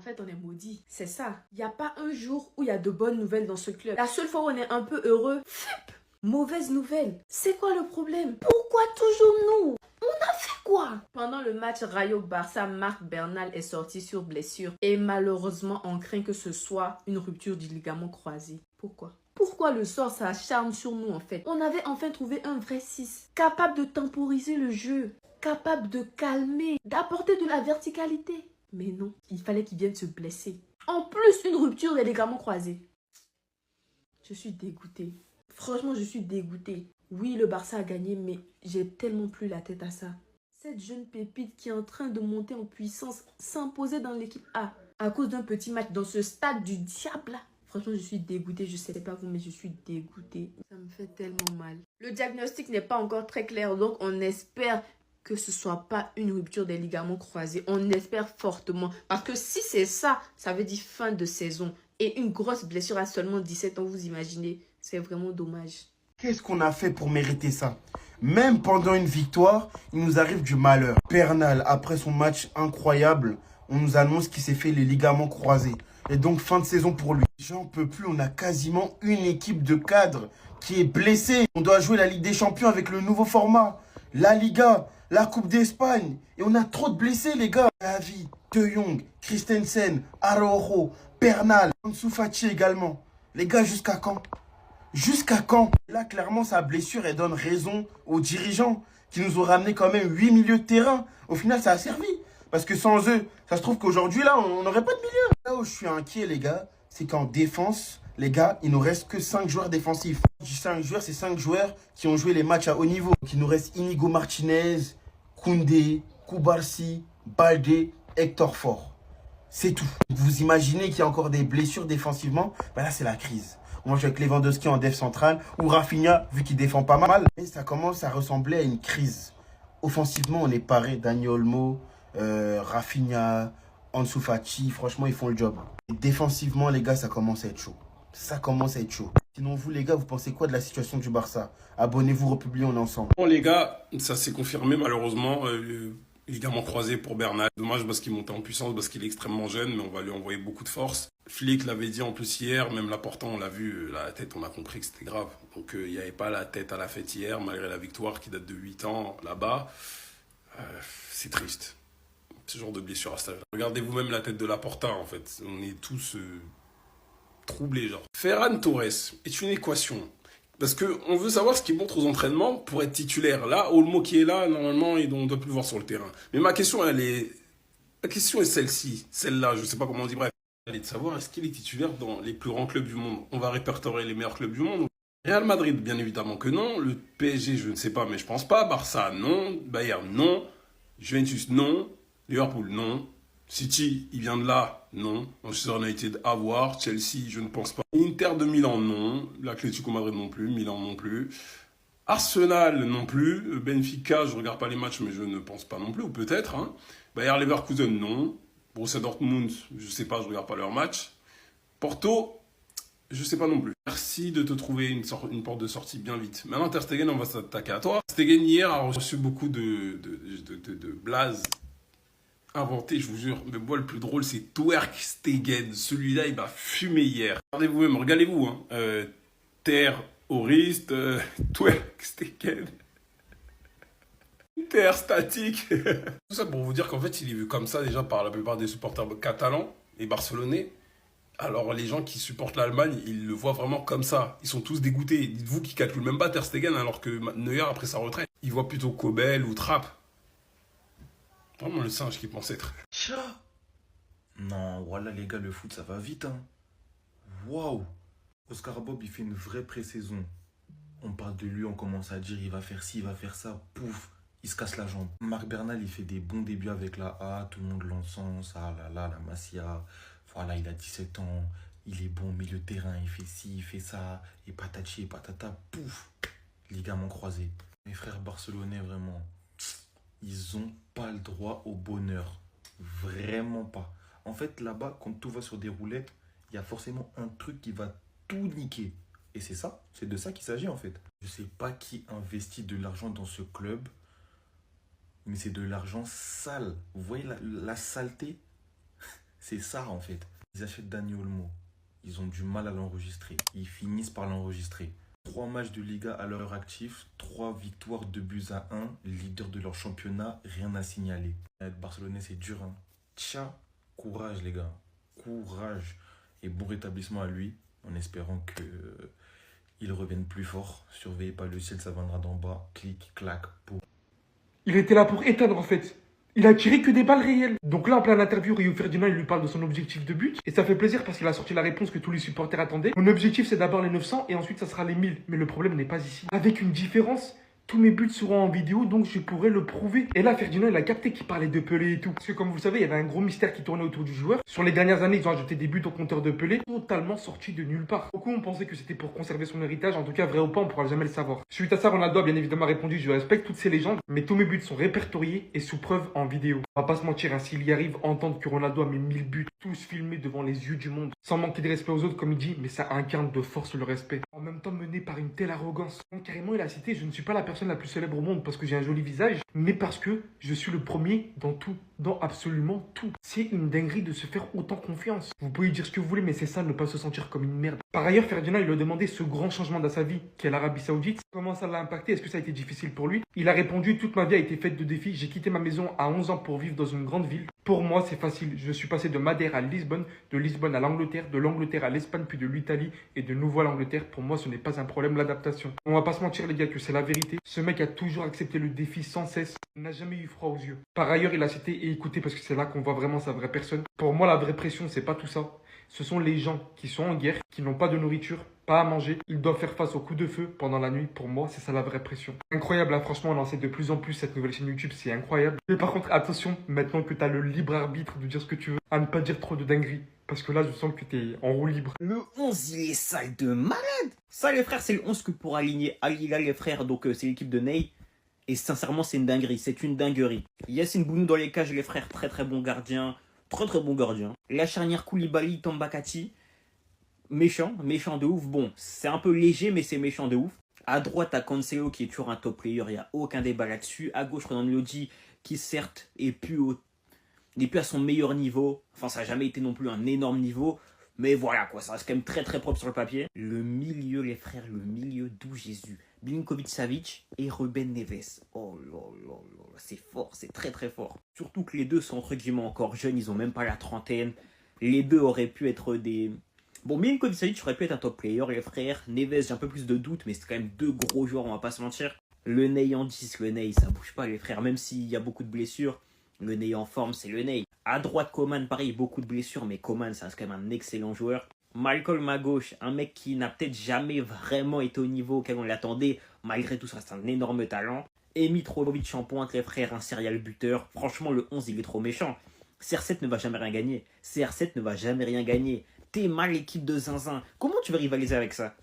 En fait, on est maudit. C'est ça. Il n'y a pas un jour où il y a de bonnes nouvelles dans ce club. La seule fois où on est un peu heureux, mauvaise nouvelle. C'est quoi le problème? Pourquoi toujours nous? On a fait quoi? Pendant le match Rayo-Barça, Marc Bernal est sorti sur blessure. Et malheureusement, on craint que ce soit une rupture du ligament croisé. Pourquoi? Pourquoi le sort s'acharne sur nous en fait? On avait enfin trouvé un vrai 6, capable de temporiser le jeu, capable de calmer, d'apporter de la verticalité. Mais non, il fallait qu'il vienne se blesser. En plus, une rupture des ligaments croisés. Je suis dégoûtée. Franchement, je suis dégoûtée. Oui, le Barça a gagné, mais j'ai tellement plus la tête à ça. Cette jeune pépite qui est en train de monter en puissance, s'imposer dans l'équipe A à cause d'un petit match dans ce stade du diable. Franchement, je suis dégoûtée. Je ne sais pas vous, mais je suis dégoûtée. Ça me fait tellement mal. Le diagnostic n'est pas encore très clair, donc on espère que ce ne soit pas une rupture des ligaments croisés. On espère fortement. Parce que si c'est ça, ça veut dire fin de saison. Et une grosse blessure à seulement 17 ans, vous imaginez. C'est vraiment dommage. Qu'est-ce qu'on a fait pour mériter ça? Même pendant une victoire, il nous arrive du malheur. Bernal, après son match incroyable, on nous annonce qu'il s'est fait les ligaments croisés. Et donc fin de saison pour lui. J'en peux plus, on a quasiment une équipe de cadres qui est blessée. On doit jouer la Ligue des Champions avec le nouveau format. La Liga, la Coupe d'Espagne. Et on a trop de blessés les gars. Gavi, De Jong, Christensen, Araujo, Bernal, Ansu Fati également. Les gars, jusqu'à quand? Jusqu'à quand? Là, clairement, sa blessure, elle donne raison aux dirigeants qui nous ont ramené quand même 8 milieux de terrain. Au final, ça a servi. Parce que sans eux, ça se trouve qu'aujourd'hui, là, on n'aurait pas de milieu. Là où je suis inquiet, les gars, c'est qu'en défense, les gars, il nous reste que 5 joueurs défensifs. Je dis 5 joueurs, c'est 5 joueurs qui ont joué les matchs à haut niveau. Donc, il nous reste Inigo Martinez, Koundé, Koubarsi, Baldé, Hector Fort. C'est tout. Vous imaginez qu'il y a encore des blessures défensivement? Ben là, c'est la crise. On joue avec Lewandowski en def central ou Rafinha, vu qu'il défend pas mal. Et ça commence à ressembler à une crise. Offensivement, on est paré. Dani Olmo, Rafinha, Ansu Fati, franchement, ils font le job. Et défensivement, les gars, ça commence à être chaud. Ça commence à être chaud. Sinon, vous, les gars, vous pensez quoi de la situation du Barça? Abonnez-vous, republiez, on est ensemble. Bon, les gars, ça s'est confirmé malheureusement. Ligament croisé pour Bernal. Dommage parce qu'il montait en puissance, parce qu'il est extrêmement jeune, mais on va lui envoyer beaucoup de force. Flick l'avait dit en plus hier, même Laporta, on l'a vu, la tête, on a compris que c'était grave. Donc il n'y avait pas la tête à la fête hier, malgré la victoire qui date de 8 ans là-bas. C'est triste. Ce genre de blessure à cet âge-là. Regardez vous-même la tête de Laporta, en fait. On est tous troublés, genre. Ferran Torres est une équation. Parce qu'on veut savoir ce qu'il montre aux entraînements pour être titulaire. Là, Olmo qui est là, normalement, on ne doit plus le voir sur le terrain. Mais ma question, la question est celle-ci, celle-là, je ne sais pas comment on dit, bref. Elle est de savoir, est-ce qu'il est titulaire dans les plus grands clubs du monde? On va répertorier les meilleurs clubs du monde. Real Madrid, bien évidemment que non. Le PSG, je ne sais pas, mais je pense pas. Barça, non. Bayern, non. Juventus, non. Liverpool, non. City, il vient de là, non. Manchester United, à voir. Chelsea, je ne pense pas. Inter de Milan, non. L'Atlético Madrid non plus. Milan non plus. Arsenal non plus. Benfica, je ne regarde pas les matchs, mais je ne pense pas non plus. Ou peut-être. Hein. Bayer Leverkusen, non. Borussia Dortmund, je ne sais pas, je ne regarde pas leur match. Porto, je ne sais pas non plus. Merci de te trouver une porte de sortie bien vite. Maintenant, Ter Stegen, on va s'attaquer à toi. Ter Stegen, hier, a reçu beaucoup de blazes inventé, je vous jure. Mais moi, le plus drôle, c'est Twerk Stegen. Celui-là, il m'a fumé hier. Regardez-vous même, regardez-vous. Hein. Terroriste, Twerk Stegen. Terre statique. Tout ça pour vous dire qu'en fait, il est vu comme ça déjà par la plupart des supporters catalans et barcelonais. Alors les gens qui supportent l'Allemagne, ils le voient vraiment comme ça. Ils sont tous dégoûtés. Dites-vous qu'ils calculent même pas Ter Stegen alors que Neuer, après sa retraite, ils voient plutôt Kobel ou Trapp. Vraiment le singe qui pense être. Chat. Non, voilà les gars, le foot ça va vite hein. Waouh. Oscar Bob il fait une vraie pré-saison. On parle de lui, on commence à dire il va faire ci, il va faire ça, pouf, il se casse la jambe. Marc Bernal il fait des bons débuts avec la A, tout le monde l'encense, ah là là, la Masia. Voilà, il a 17 ans, il est bon milieu de terrain, il fait ci, il fait ça, et patati et patata, pouf, ligament croisé. Mes frères barcelonais vraiment, ils ont pas le droit au bonheur. Vraiment pas. En fait, là-bas, quand tout va sur des roulettes, il y a forcément un truc qui va tout niquer. Et c'est ça, c'est de ça qu'il s'agit en fait. Je sais pas qui investit de l'argent dans ce club, mais c'est de l'argent sale. Vous voyez la saleté? C'est ça en fait. Ils achètent Dani Olmo. Ils ont du mal à l'enregistrer. Ils finissent par l'enregistrer. 3 matchs de Liga à leur actif, 3 victoires 2-1, leader de leur championnat, rien à signaler. Être barcelonais, c'est dur. Hein. Tcha, courage les gars. Courage. Et bon rétablissement à lui, en espérant qu'il revienne plus fort. Surveillez pas le ciel, ça viendra d'en bas. Clic, clac, boum. Il était là pour éteindre en fait. Il a tiré que des balles réelles. Donc là, en plein interview, Rio Ferdinand, il lui parle de son objectif de but. Et ça fait plaisir parce qu'il a sorti la réponse que tous les supporters attendaient. Mon objectif, c'est d'abord les 900 et ensuite, ça sera les 1000. Mais le problème n'est pas ici. Avec une différence, tous mes buts seront en vidéo, donc je pourrai le prouver. Et là, Ferdinand, il a capté qu'il parlait de Pelé et tout. Parce que comme vous le savez, il y avait un gros mystère qui tournait autour du joueur. Sur les dernières années, ils ont ajouté des buts au compteur de Pelé, totalement sortis de nulle part. Beaucoup ont pensé que c'était pour conserver son héritage. En tout cas, vrai ou pas, on pourra jamais le savoir. Suite à ça, Ronaldo a bien évidemment répondu: je respecte toutes ces légendes, mais tous mes buts sont répertoriés et sous preuve en vidéo. On va pas se mentir, hein, s'il y arrive, entendre que Ronaldo a mis 1000 buts, tous filmés devant les yeux du monde, sans manquer de respect aux autres, comme il dit, mais ça incarne de force le respect. En même temps, mené par une telle arrogance. Donc, carrément, il a cité: je ne suis pas la personne la plus célèbre au monde parce que j'ai un joli visage, mais parce que je suis le premier dans tout, dans absolument tout. C'est une dinguerie de se faire autant confiance. Vous pouvez dire ce que vous voulez, mais c'est ça, ne pas se sentir comme une merde. Par ailleurs, Ferdinand, il lui a demandé ce grand changement dans sa vie, qu'est l'Arabie Saoudite. Comment ça l'a impacté? Est-ce que ça a été difficile pour lui? Il a répondu: toute ma vie a été faite de défis. J'ai quitté ma maison à 11 ans pour vivre dans une grande ville. Pour moi, c'est facile. Je suis passé de Madère à Lisbonne, de Lisbonne à l'Angleterre, de l'Angleterre à l'Espagne, puis de l'Italie et de nouveau à l'Angleterre. Pour moi, ce n'est pas un problème, l'adaptation. On va pas se mentir, les gars, que c'est la vérité. Ce mec a toujours accepté le défi sans cesse. Il n'a jamais eu froid aux yeux. Par ailleurs, il a cité et écouté parce que c'est là qu'on voit vraiment sa vraie personne. Pour moi, la vraie pression, c'est pas tout ça. Ce sont les gens qui sont en guerre, qui n'ont pas de nourriture, pas à manger. Ils doivent faire face aux coups de feu pendant la nuit. Pour moi, c'est ça la vraie pression. Incroyable, hein, franchement, on en sait de plus en plus cette nouvelle chaîne YouTube, c'est incroyable. Mais par contre, attention, maintenant que tu as le libre arbitre de dire ce que tu veux, à ne pas dire trop de dingueries. Parce que là, je sens que tu es en roue libre. Le 11, il est sale de malade. Ça, les frères, c'est le 11 que pour aligner Al Hilal, les frères. Donc, c'est l'équipe de Ney. Et sincèrement, c'est une dinguerie. C'est une dinguerie. Yacine Bounou dans les cages, les frères. Très, très bon gardien. Très, très bon gardien. La charnière Koulibaly, Tambakati. Méchant de ouf. Bon, c'est un peu léger, mais c'est méchant de ouf. À droite, t'as Cancelo qui est toujours un top player. Il n'y a aucun débat là-dessus. À gauche, Renan Lodi qui, certes, est plus à son meilleur niveau. Enfin, ça n'a jamais été non plus un énorme niveau. Mais voilà, quoi, ça reste quand même très très propre sur le papier. Le milieu, les frères, le milieu d'où Jésus. Milinkovic-Savic et Ruben Neves. Oh là là là, c'est fort, c'est très très fort. Surtout que les deux sont entre guillemets encore jeunes, ils ont même pas la trentaine. Les deux auraient pu être des... Bon, Milinkovic-Savic aurait pu être un top player, les frères. Neves, j'ai un peu plus de doutes, mais c'est quand même deux gros joueurs, on va pas se mentir. Le Ney en 10, le Ney, ça bouge pas, les frères, même s'il y a beaucoup de blessures. Le Ney en forme, c'est le Ney. À droite, Coman, pareil, beaucoup de blessures, mais Coman, ça reste quand même un excellent joueur. Malcolm à gauche, un mec qui n'a peut-être jamais vraiment été au niveau auquel on l'attendait. Malgré tout, ça reste un énorme talent. Et Mitrovic en pointe, les frères, un serial buteur. Franchement, le 11, il est trop méchant. CR7 ne va jamais rien gagner. CR7 ne va jamais rien gagner. T'es mal l'équipe de Zinzin. Comment tu vas rivaliser avec ça?